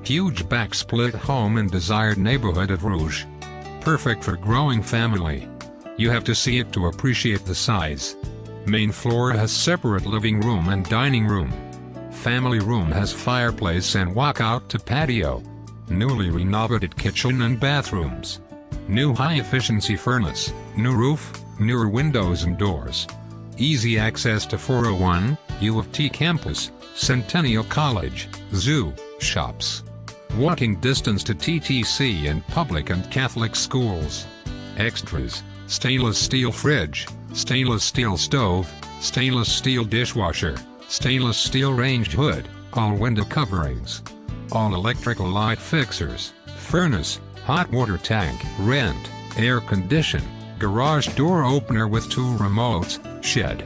Huge backsplit home in desired neighborhood of Rouge. Perfect for growing family. You have to see it to appreciate the size. Main floor has separate living room and dining room. Family room has fireplace and walkout to patio. Newly renovated kitchen and bathrooms. New high-efficiency furnace, new roof, newer windows and doors. Easy access to 401, U of T campus, Centennial College, zoo, shops. Walking distance to TTC and public and Catholic schools. Extras: stainless steel fridge, stainless steel stove, stainless steel dishwasher, stainless steel ranged hood, all window coverings. All electrical light fixtures, furnace, hot water tank, rent, air condition, garage door opener with 2 remotes, shed.